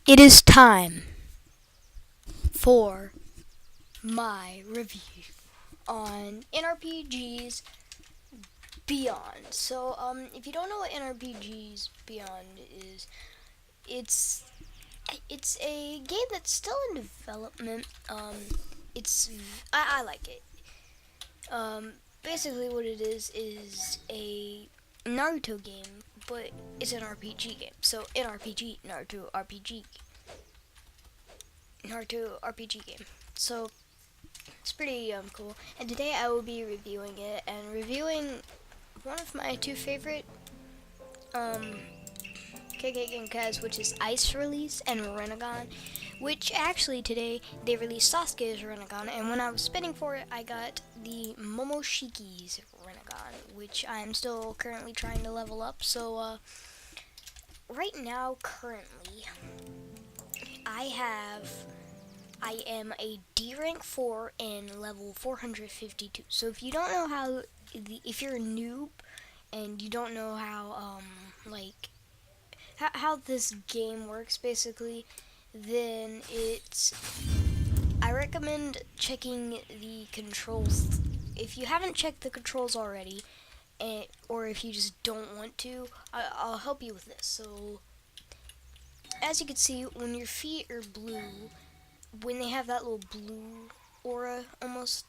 It is time for my review on NRPGs Beyond. If you don't know what NRPGs Beyond is, it's it's a game that's still in development. It's I like it. Basically, what it is a Naruto game, but it's an RPG game. So NRPG, Naruto RPG game. So it's pretty cool. And today I will be reviewing it and reviewing one of my two favorite um, KK Genkais, which is Ice Release and Renegon. Which actually today they released Sasuke's Renegon, and when I was spinning for it, I got the Momoshiki's Renegon, which I'm still currently trying to level up. So right now, currently, I am a D rank 4 and level 452. So if you don't know if you're a noob and you don't know how this game works basically, then I recommend checking the controls. If you haven't checked the controls already, or if you just don't want to, I'll help you with this. So as you can see, when your feet are blue, when they have that little blue aura almost,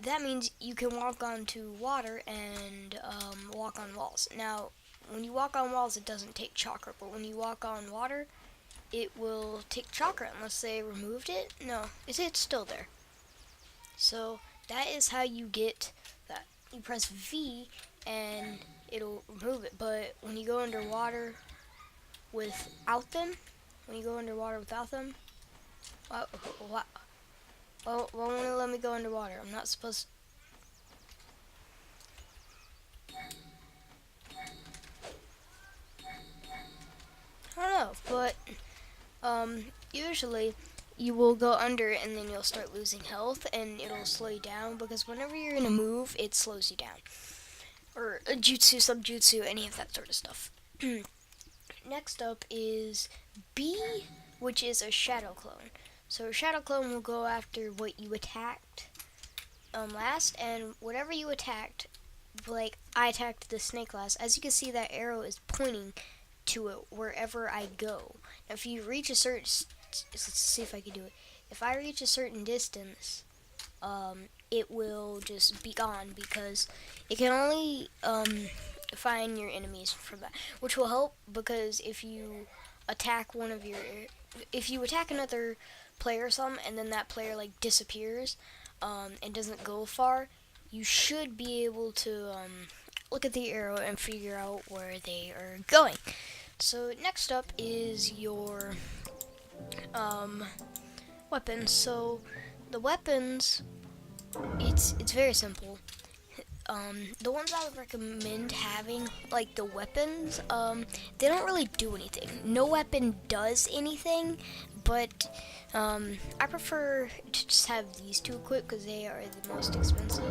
that means you can walk onto water and walk on walls. Now, when you walk on walls, it doesn't take chakra, but when you walk on water, it will take chakra unless they removed it. No, it's still there. So that is how you get that. You press V and it'll remove it. But when you go underwater without them, Wow, wow. Well, why won't it let me go underwater? I'm not supposed. I don't know, but usually you will go under and then you'll start losing health and it'll slow you down because whenever you're in a move, it slows you down. Or a jutsu, subjutsu, any of that sort of stuff. Next up is B, which is a shadow clone. So a shadow clone will go after what you attacked last, and whatever you attacked, like I attacked the snake last, as you can see that arrow is pointing to it wherever I go. Now if you reach a certain, let's see if I can do it. If I reach a certain distance, it will just be gone because it can only find your enemies from that, which will help because if you attack if you attack another player or something and then that player like disappears and doesn't go far, you should be able to look at the arrow and figure out where they are going. So next up is your weapons. So the weapons, it's very simple. The ones I would recommend having, like the weapons, they don't really do anything. No weapon does anything, but I prefer to just have these two equipped because they are the most expensive.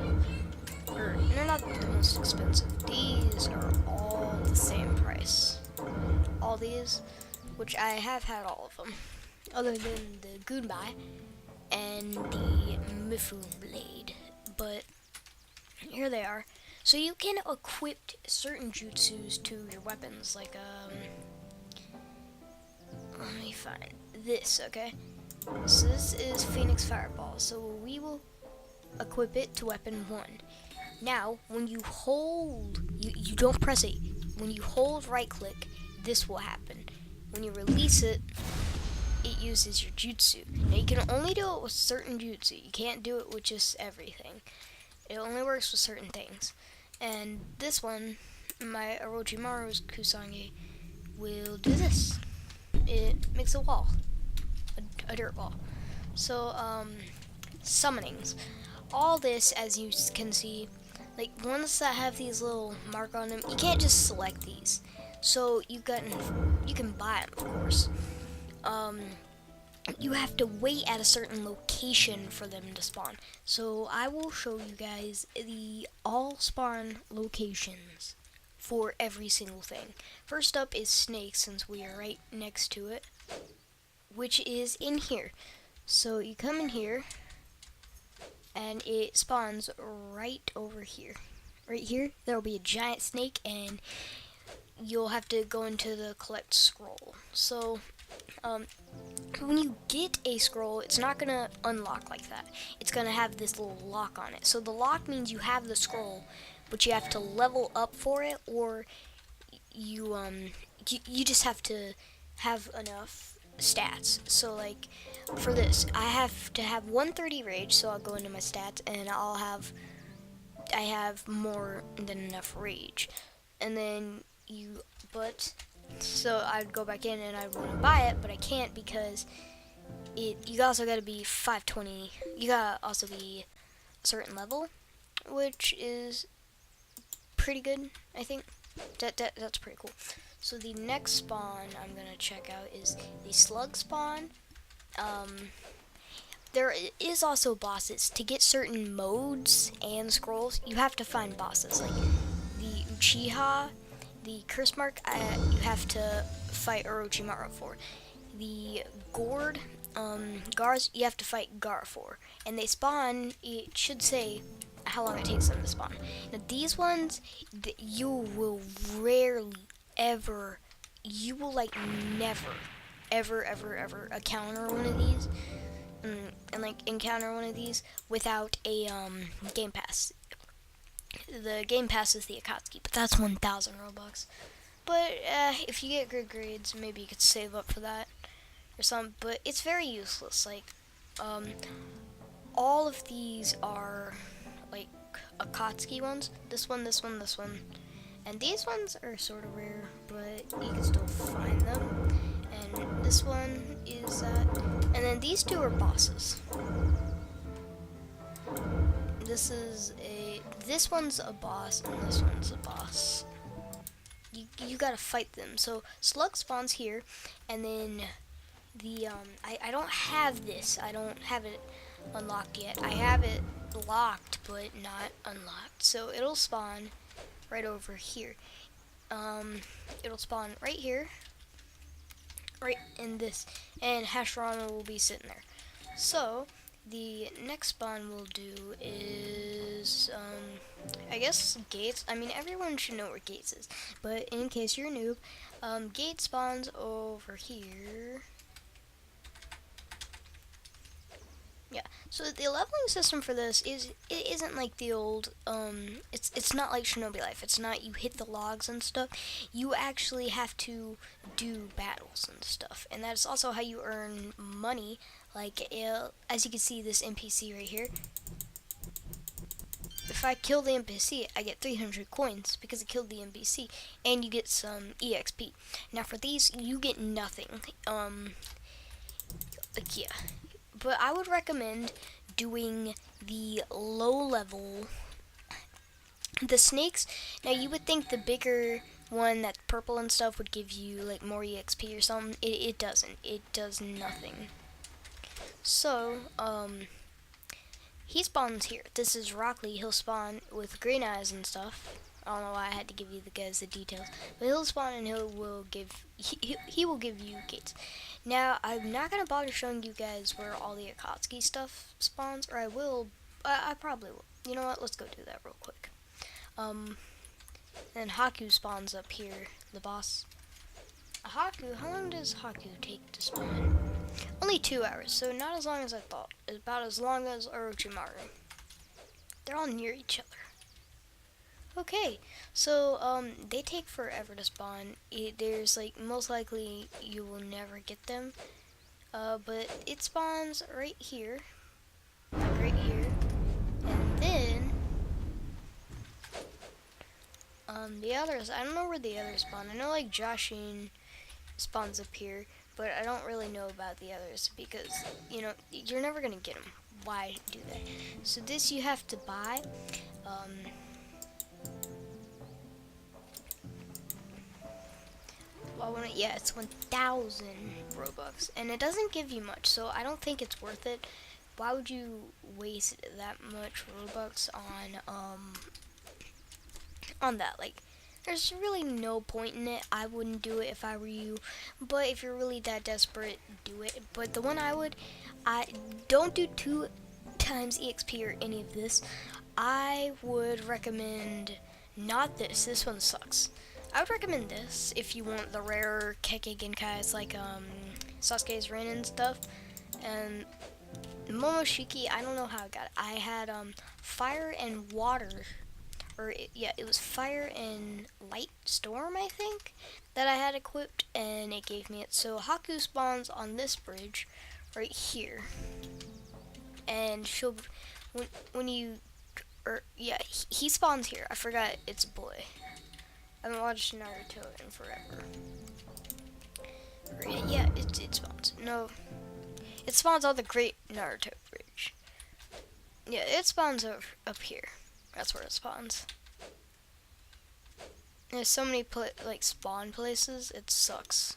Or, they're not the most expensive. These are all the same price. All these, which I have had all of them, other than the Gunbai and the Mifune Blade. But here they are. So you can equip certain jutsus to your weapons, like let me find this, okay? So this is Phoenix Fireball. So we will equip it to weapon 1. Now, when you hold, you don't press it. When you hold right click, this will happen. When you release it, it uses your jutsu. Now you can only do it with certain jutsu. You can't do it with just everything. It only works with certain things. And this one, my Orochimaru's Kusanagi, will do this. It makes a wall. A dirt wall. So, summonings. All this, as you can see, like ones that have these little mark on them, you can't just select these. So you can buy them, of course. You have to wait at a certain location for them to spawn. So I will show you guys the all spawn locations for every single thing. First up is snakes, since we are right next to it, which is in here. So you come in here, and it spawns right over here. Right here, there will be a giant snake, and you'll have to go into the collect scroll. So, when you get a scroll, it's not gonna unlock like that. It's gonna have this little lock on it. So the lock means you have the scroll, but you have to level up for it, or you just have to have enough stats. So like for this, I have to have 130 rage, so I'll go into my stats and I have more than enough rage. And then so I'd go back in and I'd want to buy it, but I can't because you also got to be 520. You got to also be a certain level, which is pretty good, I think. That's pretty cool. So the next spawn I'm gonna check out is the slug spawn. There is also bosses. To get certain modes and scrolls, you have to find bosses. Like the Uchiha, the Curse Mark, you have to fight Orochimaru for. The Gourd, Gars, you have to fight Gar for. And they spawn, it should say how long it takes them to spawn. Now these ones, you will rarely ever, you will like never, ever encounter one of these, and like encounter one of these without a game pass. The game pass is the Akatsuki, but that's 1,000 Robux. But if you get good grades, maybe you could save up for that or something. But it's very useless. Like all of these are like Akatsuki ones. This one, this one, this one. And these ones are sort of rare, but you can still find them. And this one is that. And then these two are bosses. This one's a boss, and this one's a boss. You gotta fight them. So slug spawns here, and then the I don't have this. I don't have it unlocked yet. I have it locked, but not unlocked. So it'll spawn right over here. It'll spawn right here, right in this, and Hashirama will be sitting there. So the next spawn we'll do is, I guess Gates. I mean, everyone should know where Gates is, but in case you're a noob, Gates spawns over here. Yeah, so the leveling system for this isn't like the old, it's not like Shinobi Life. It's not you hit the logs and stuff. You actually have to do battles and stuff, and that's also how you earn money. Like, as you can see, this NPC right here, if I kill the NPC, I get 300 coins because I killed the NPC, and you get some EXP. Now for these, you get nothing. Yeah. But I would recommend doing the low level, the snakes. Now you would think the bigger one that's purple and stuff would give you like more EXP or something. It doesn't. It does nothing. So, he spawns here. This is Rock Lee. He'll spawn with green eyes and stuff. I don't know why I had to give you guys the details, but he'll spawn and he will give you gates. Now I'm not gonna bother showing you guys where all the Akatsuki stuff spawns, or I will. I probably will. You know what? Let's go do that real quick. Then Haku spawns up here, the boss. Haku, how long does Haku take to spawn? Only 2 hours, so not as long as I thought. It's about as long as Orochimaru. They're all near each other. Okay, so they take forever to spawn. There's like, most likely you will never get them, but it spawns right here, like right here, and then the others, I don't know where the others spawn. I know like Joshin spawns up here, but I don't really know about the others because, you know, you're never gonna get them. Why do that? So this you have to buy. Yeah, it's 1,000 Robux, and it doesn't give you much, so I don't think it's worth it. Why would you waste that much Robux on that? Like, There's really no point in it. I wouldn't do it if I were you. But if you're really that desperate, do it. But the one I don't do 2 times EXP or any of this. I would recommend not this. This one sucks. I would recommend this if you want the rare Kekkei Genkais like Sasuke's Rin and stuff. And Momoshiki, I don't know how I got it. I had fire and water, or yeah, it was fire and light storm, I think, that I had equipped, and it gave me it. So Haku spawns on this bridge, right here, and she'll when you, or yeah, he spawns here. I forgot it's a boy. I haven't watched Naruto in forever. Or, yeah, it spawns. No, it spawns on the Great Naruto Bridge. Yeah, it spawns up here. That's where it spawns. There's so many like spawn places. It sucks.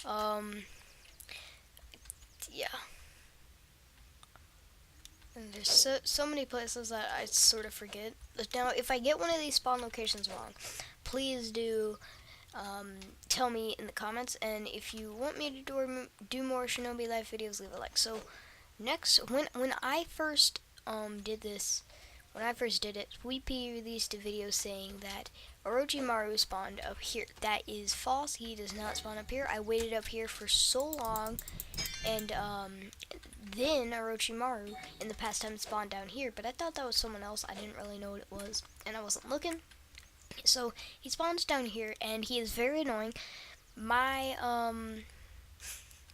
Yeah. And there's so many places that I sort of forget. Now, if I get one of these spawn locations wrong, please do tell me in the comments. And if you want me to do more Shinobi Life videos, leave a like. So next, when I first did this, when I first did it, Weepy released a video saying that Orochimaru spawned up here. That is false. He does not spawn up here. I waited up here for so long, and then Orochimaru in the past time spawned down here, but I thought that was someone else. I didn't really know what it was, and I wasn't looking. So he spawns down here, and he is very annoying. My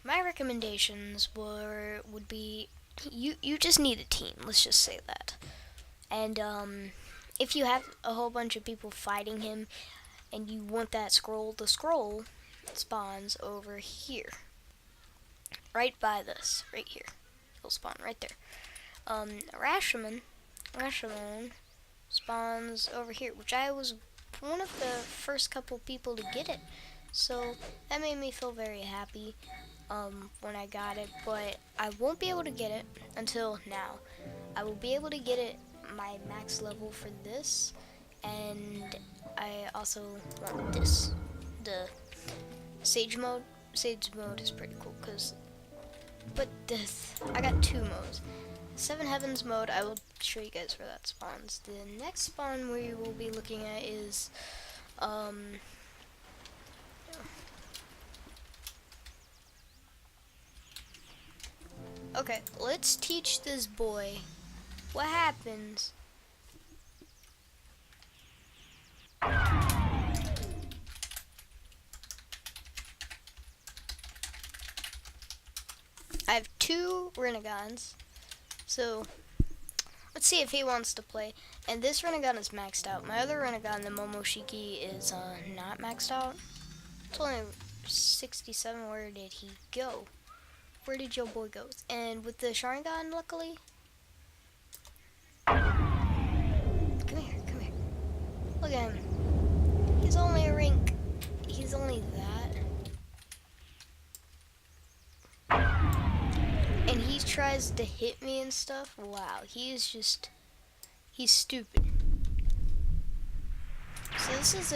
my recommendations would be you just need a team. Let's just say that. And if you have a whole bunch of people fighting him, and you want that scroll, the scroll spawns over here, right by this, right here. It'll spawn right there. Rashomon spawns over here, which I was one of the first couple people to get it. So that made me feel very happy when I got it, but I won't be able to get it until now. I will be able to get it my max level for this, and I also want this, the Sage mode. Sage mode is pretty cool, but this, I got 2 modes. Seven Heavens mode, I will show you guys where that spawns. The next spawn we will be looking at is, okay, let's teach this boy what happens. I have 2 Renegons, so let's see if he wants to play. And this Renegon is maxed out. My other Renegon, the Momoshiki, is not maxed out. It's only 67. Where did he go? Where did your boy go? And with the Sharingan, luckily. Come here. Look at him. He's only a rank. He's only that. And he tries to hit me and stuff. Wow, he's stupid. So this is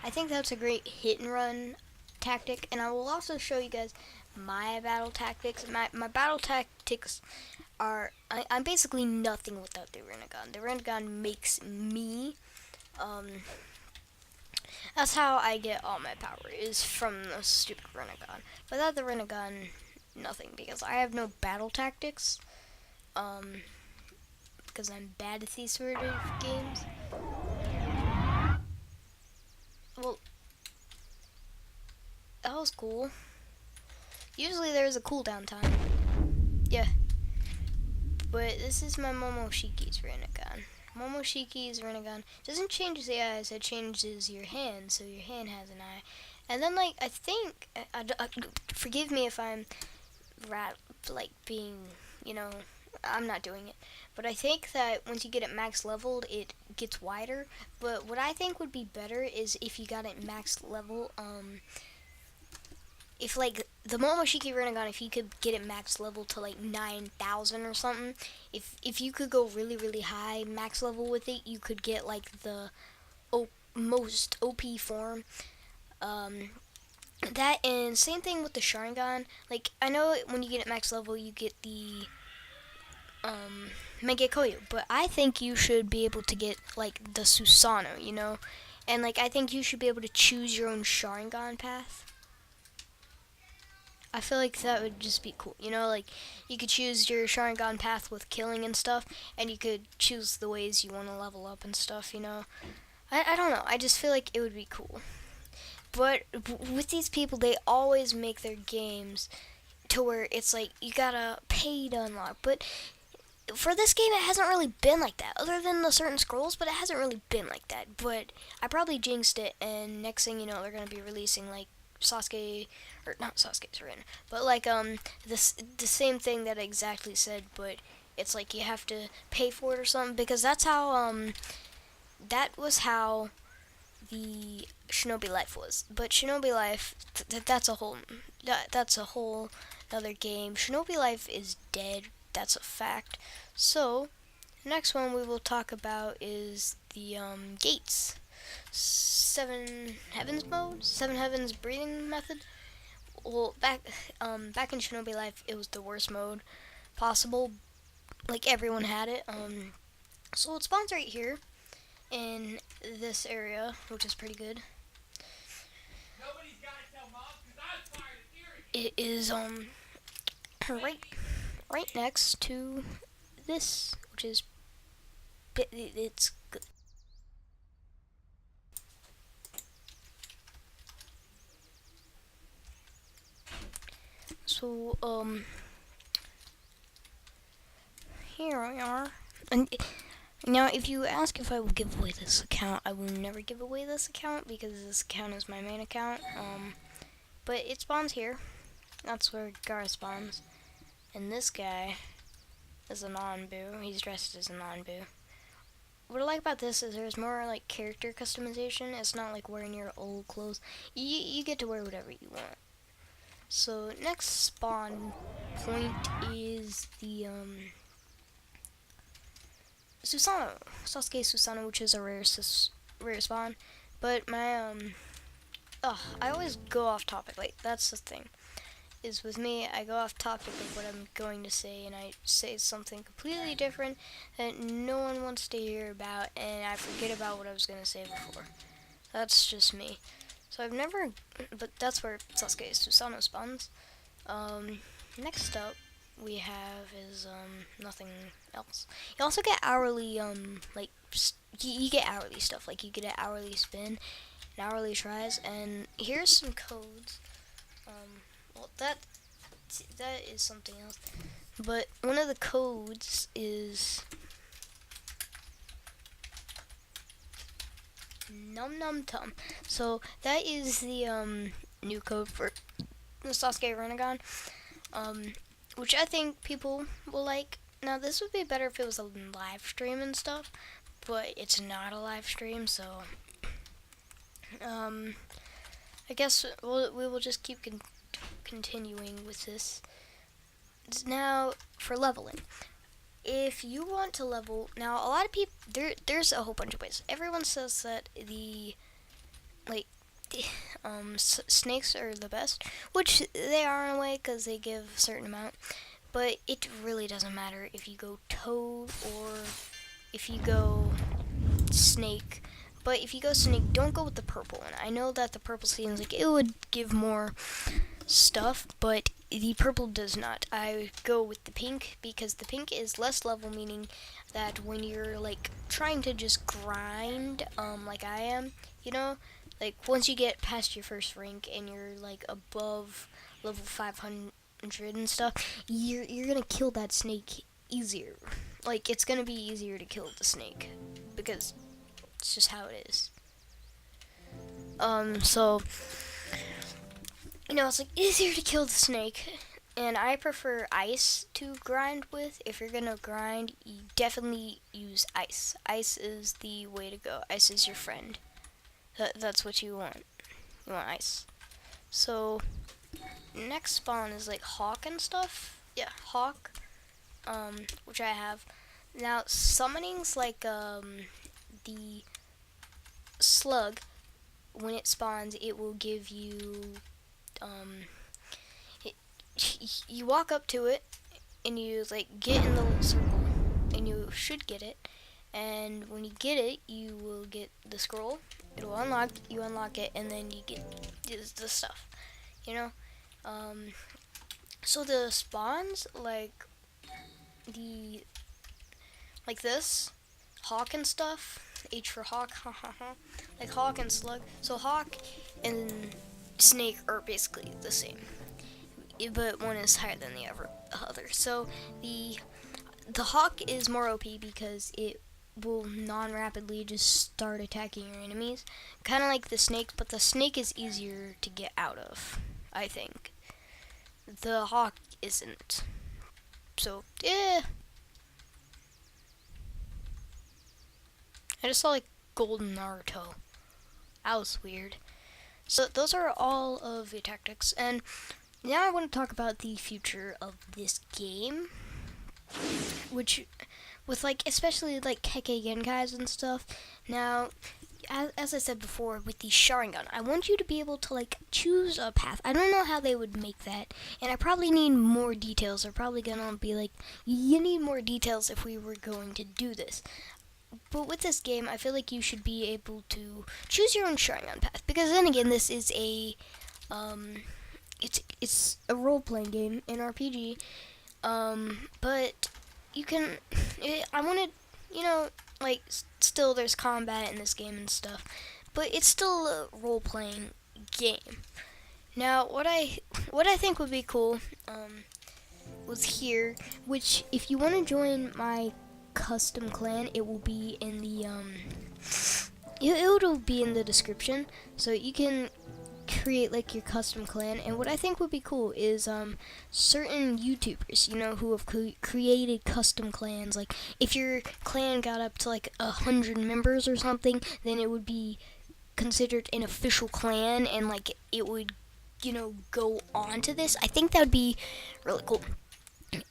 I think that's a great hit and run tactic. And I will also show you guys my battle tactics. My battle tactics are, I'm basically nothing without the Renegon. The Renegon makes me, that's how I get all my power, is from the stupid Renegon. Without the Renegon, nothing, because I have no battle tactics, because I'm bad at these sort of games. Well, that was cool. Usually there's a cooldown time. Yeah. But this is my Momoshiki's Renegon. Momoshiki's Renegon doesn't change the eyes, it changes your hand, so your hand has an eye. And then, like, I think, forgive me if I'm being, I'm not doing it. But I think that once you get it max leveled, it gets wider. But what I think would be better is if you got it max level, if like the Momoshiki Renegon, if you could get it max level to like 9,000 or something, if you could go really high max level with it, you could get like the most OP form. Um, that and same thing with the Sharingan. Like I know when you get at max level, you get the Mangekoyo, but I think you should be able to get like the Susanoo, you know, and like I think you should be able to choose your own Sharingan path. I feel like that would just be cool, you know, like you could choose your Sharingan path with killing and stuff, and you could choose the ways you want to level up and stuff, you know. I don't know. I just feel like it would be cool. But with these people, they always make their games to where it's like you gotta pay to unlock. But for this game, it hasn't really been like that, other than the certain scrolls. But it hasn't really been like that. But I probably jinxed it, and next thing you know, they're gonna be releasing like Sasuke, or not Sasuke's written, but like this the same thing that I exactly said, but it's like you have to pay for it or something because that was how the Shinobi Life was. But Shinobi Life, that's a whole other game. Shinobi Life is dead. That's a fact. So the next one we will talk about is the gates. Seven Heavens mode, Seven Heavens breathing method. Well, back in Shinobi Life, it was the worst mode possible. Like everyone had it. So it spawns right here in this area, which is pretty good. It is right right next to this, which is it's good. So here we are, and now if you ask if I will give away this account, I will never give away this account because this account is my main account. But it spawns here. That's where Gaara spawns, and this guy is a Nanbu. He's dressed as a Nanbu. What I like about this is there's more like character customization. It's not like wearing your old clothes. You get to wear whatever you want. So next spawn point is the Susanoo, Sasuke Susanoo, which is a rare spawn. But my I always go off topic. Like that's the thing. Is with me, I go off topic of what I'm going to say, and I say something completely different that no one wants to hear about, and I forget about what I was going to say before. That's just me. So I've never, but that's where Sasuke Susanoo spawns. Next up we have is nothing else. You also get hourly like you get hourly stuff, like you get an hourly spin, an hourly tries, and here's some codes. Well, that is something else. But one of the codes is Num Num Tum. So that is the new code for the Sasuke Rinnegan, which I think people will like. Now this would be better if it was a live stream and stuff, but it's not a live stream, so I guess we will just keep continuing with this. Now for leveling, if you want to level, now a lot of people there's a whole bunch of ways. Everyone says that the like snakes are the best, which they are in a way because they give a certain amount, but it really doesn't matter if you go toad or if you go snake. But if you go snake, don't go with the purple one. I know that the purple seems like it would give more stuff, but the purple does not. I go with the pink because the pink is less level, meaning that when you're like trying to just grind, like I am, you know, like once you get past your first rank and you're like above level 500 and stuff, you're gonna kill that snake easier. Like it's gonna be easier to kill the snake because it's just how it is. So you know, it's like easier to kill the snake, and I prefer ice to grind with. If you're gonna grind, you definitely use ice. Ice is the way to go. Ice is your friend. That's what you want. You want ice. So next spawn is like Hawk and stuff. Yeah, Hawk. Which I have. Now summoning's like the slug, when it spawns, it will give you, it, you walk up to it, and you like get in the little circle, and you should get it. And when you get it, you will get the scroll. It'll unlock. You unlock it, and then you get the stuff. You know. Um, so the spawns the like this hawk and stuff. H for hawk, ha ha ha. Like hawk and slug. So hawk and snake are basically the same, but one is higher than the other. So the hawk is more OP because it will non-rapidly just start attacking your enemies, kind of like the snake, but the snake is easier to get out of, I think. The hawk isn't. So, yeah. I just saw like golden Naruto. That was weird. So those are all of the tactics, and now I want to talk about the future of this game, which, with like especially like Kekkei Genkais and stuff. Now, as I said before, with the Sharingan, I want you to be able to like choose a path. I don't know how they would make that, and I probably need more details. They're probably gonna be like, you need more details if we were going to do this. But with this game, I feel like you should be able to choose your own Sharingan path, because then again, this is it's a role playing game, an RPG. But you can, I wanted, like still there's combat in this game and stuff, but it's still a role playing game. Now, what I think would be cool, was here, which if you want to join my custom clan, it will be in the it'll be in the description, so you can create like your custom clan. And what I think would be cool is certain YouTubers, who have created custom clans. Like if your clan got up to like 100 members or something, then it would be considered an official clan, and like it would go on to this. I think that would be really cool.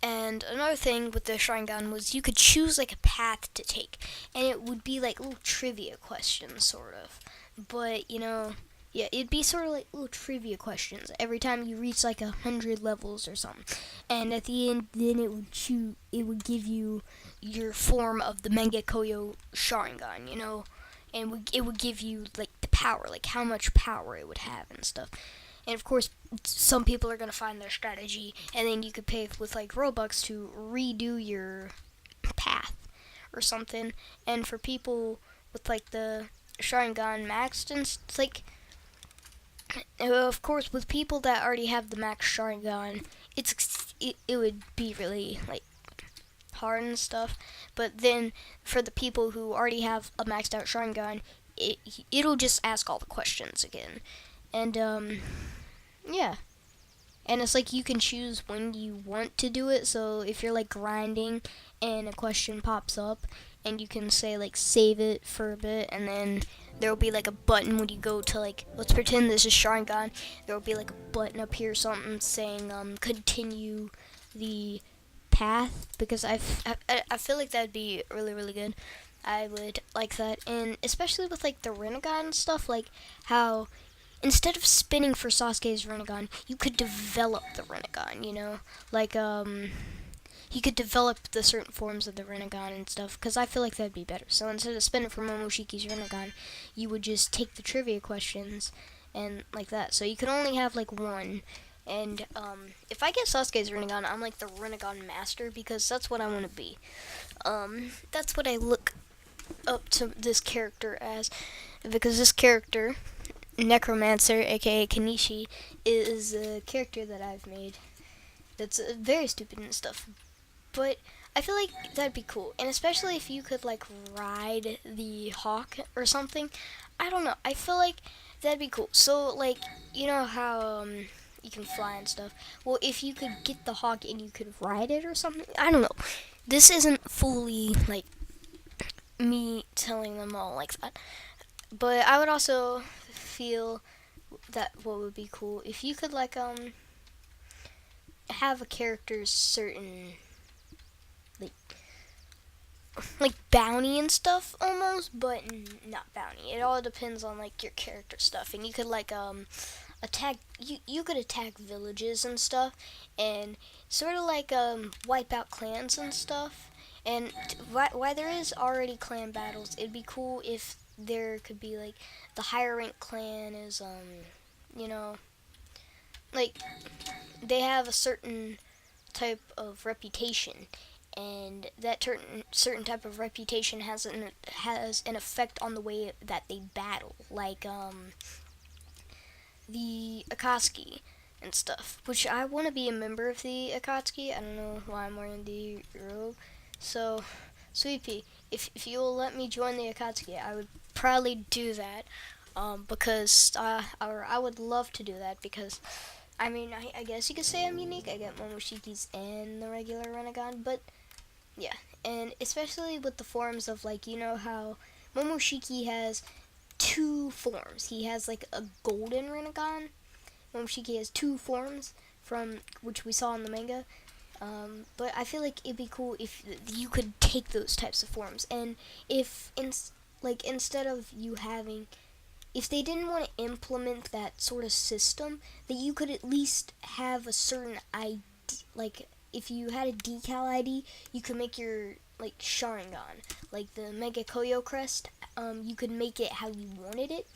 And another thing with the Sharingan was you could choose like a path to take, and it would be like little trivia questions, sort of. But yeah, it'd be sort of like little trivia questions every time you reach like 100 levels or something. And at the end, then it would give you your form of the Mangekyou Sharingan, and it would give you like the power, like how much power it would have and stuff. And of course, some people are going to find their strategy, and then you could pay with like Robux to redo your path or something. And for people with like the Sharingan maxed, and like, of course, with people that already have the max Sharingan, it would be really like hard and stuff. But then for the people who already have a maxed out Sharingan, it'll just ask all the questions again. And yeah. And it's like you can choose when you want to do it. So if you're like grinding and a question pops up, and you can say like save it for a bit, and then there will be like a button when you go to like, let's pretend this is Sharingan. There will be like a button up here, something saying continue the path, because I feel like that'd be really, really good. I would like that. And especially with like the Rinnegan stuff, like how instead of spinning for Sasuke's Rinnegan, you could develop the Rinnegan, like, you could develop the certain forms of the Rinnegan and stuff, because I feel like that'd be better. So instead of spinning for Momoshiki's Rinnegan, you would just take the trivia questions and like that. So you could only have like one. And if I get Sasuke's Rinnegan, I'm like the Rinnegan master, because that's what I want to be. That's what I look up to this character as, because this character, Necromancer, aka Kenichi, is a character that I've made that's very stupid and stuff. But I feel like that'd be cool, and especially if you could like ride the hawk or something. I don't know. I feel like that'd be cool. So like, how you can fly and stuff. Well, if you could get the hawk and you could ride it or something. I don't know. This isn't fully like me telling them all like that. But I would also feel that what would be cool if you could like have a character's certain like like bounty and stuff almost, but not bounty. It all depends on like your character stuff, and you could like attack. You could attack villages and stuff, and sort of like wipe out clans and stuff. And why there is already clan battles, it'd be cool if there could be like the higher rank clan is you know, like they have a certain type of reputation, and that certain type of reputation has an effect on the way that they battle, like the Akatsuki and stuff. Which I want to be a member of the Akatsuki. I don't know why I'm wearing the robe. So, Sweet if you'll let me join the Akatsuki, I would probably do that. Because or I would love to do that because I mean, I guess you could say I'm unique. I get Momoshiki's and the regular Renegon, but yeah, and especially with the forms of like, you know how Momoshiki has two forms. He has like a golden Renegon. Momoshiki has two forms from which we saw in the manga. But I feel like it'd be cool if you could take those types of forms, and if like instead of you having, if they didn't want to implement that sort of system, that you could at least have a certain ID, like if you had a decal ID, you could make your like Sharingan, like the Mega Koyo crest. You could make it how you wanted it.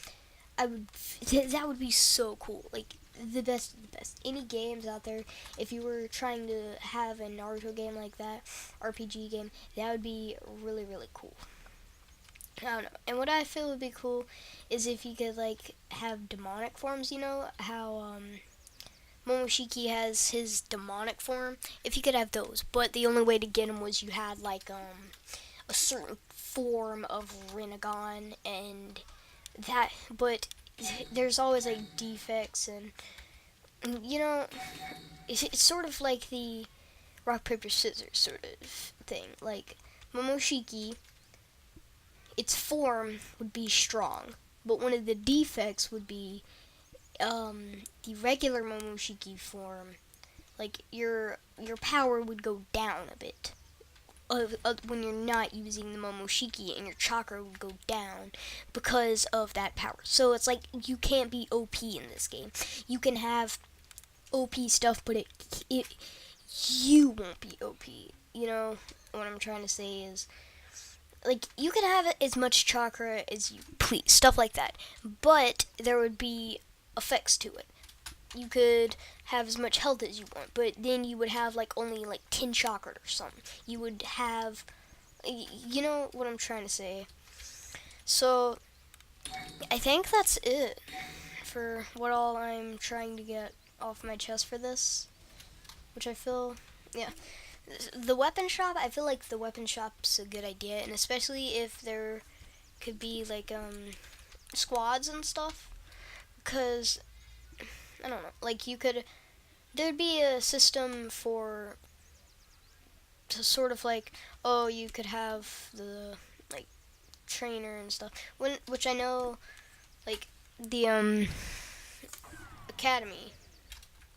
I would that would be so cool. Like the best of the best. Any games out there, if you were trying to have a Naruto game like that, RPG game, that would be really really cool. I don't know. And what I feel would be cool is if you could like have demonic forms. You know how Momoshiki has his demonic form. If you could have those, but the only way to get them was you had like a certain form of Renegon, and that. But there's always like defects, and you know it's sort of like the rock paper scissors sort of thing. Like Momoshiki, its form would be strong, but one of the defects would be the regular Momoshiki form. Like your power would go down a bit when you're not using the Momoshiki, and your chakra would go down because of that power. So it's like you can't be OP in this game. You can have OP stuff, but it you won't be OP. You know what I'm trying to say is, like, you can have as much chakra as you please, stuff like that, but there would be effects to it. You could have as much health as you want, but then you would have like only like 10 chakra or something. You would have, you know what I'm trying to say. So I think that's it for what all I'm trying to get off my chest for this, which I feel, yeah. The weapon shop, I feel like the weapon shop's a good idea, and especially if there could be like squads and stuff, because I don't know, like you could, there'd be a system for to sort of like, oh, you could have the like trainer and stuff, when which I know like the academy,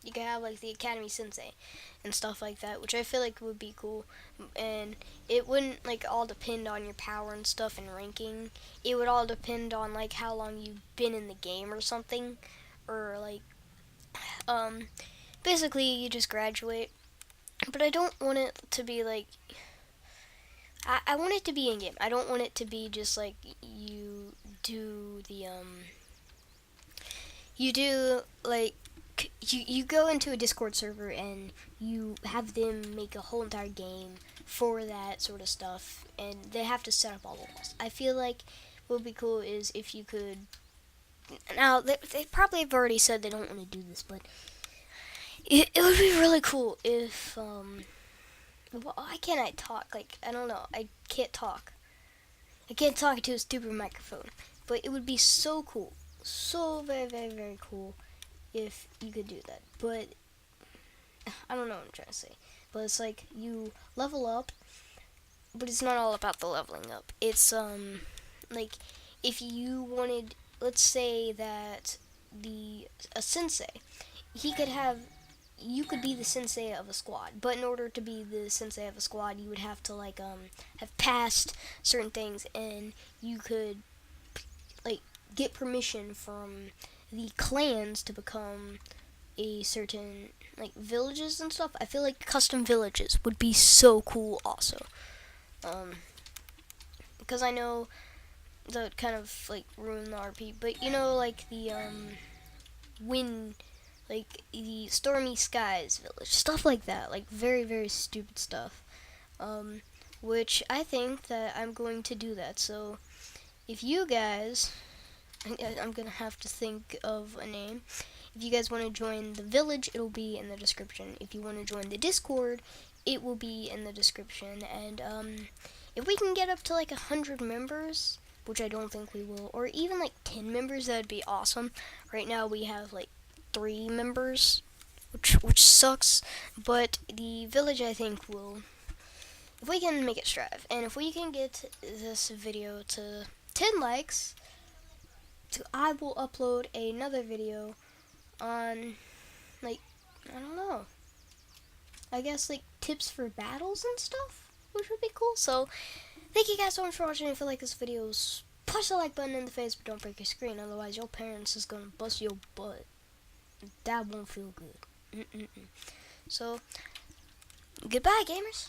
you could have like the academy sensei and stuff like that, which I feel like would be cool. And it wouldn't like all depend on your power and stuff and ranking. It would all depend on like how long you've been in the game or something, or like um basically you just graduate. But I don't want it to be like, I want it to be in game. I don't want it to be just like you do the you do like you go into a Discord server and you have them make a whole entire game for that sort of stuff, and they have to set up all the walls. I feel like what would be cool is if you could. Now they probably have already said they don't want to do this, but it would be really cool if why can't I talk? Like, I don't know. I can't talk. I can't talk to a stupid microphone. But it would be so cool. So very, very, very cool if you could do that. But I don't know what I'm trying to say. But it's like you level up, but it's not all about the leveling up. It's like if you wanted, let's say that a sensei, he could have you could be the sensei of a squad, but in order to be the sensei of a squad, you would have to like have passed certain things, and you could like get permission from the clans to become a certain like villages and stuff. I feel like custom villages would be so cool also. Um, because I know that would kind of like ruin the RP, but you know, like the wind, like the Stormy Skies village, stuff like that, like very very stupid stuff. Um, which I think that I'm going to do that. So if you guys, I'm gonna have to think of a name. If you guys want to join the village, it'll be in the description. If you want to join the Discord, it will be in the description. And if we can get up to like 100 members, which I don't think we will, or even like 10 members, that'd be awesome. Right now we have like 3 members, which sucks. But the village, I think, will. If we can make it strive, and if we can get this video to 10 likes, I will upload another video on, like, I don't know, I guess like tips for battles and stuff, which would be cool. So thank you guys so much for watching. If you like this video, push the like button in the face, but don't break your screen, otherwise your parents is gonna bust your butt. That won't feel good. So goodbye, gamers.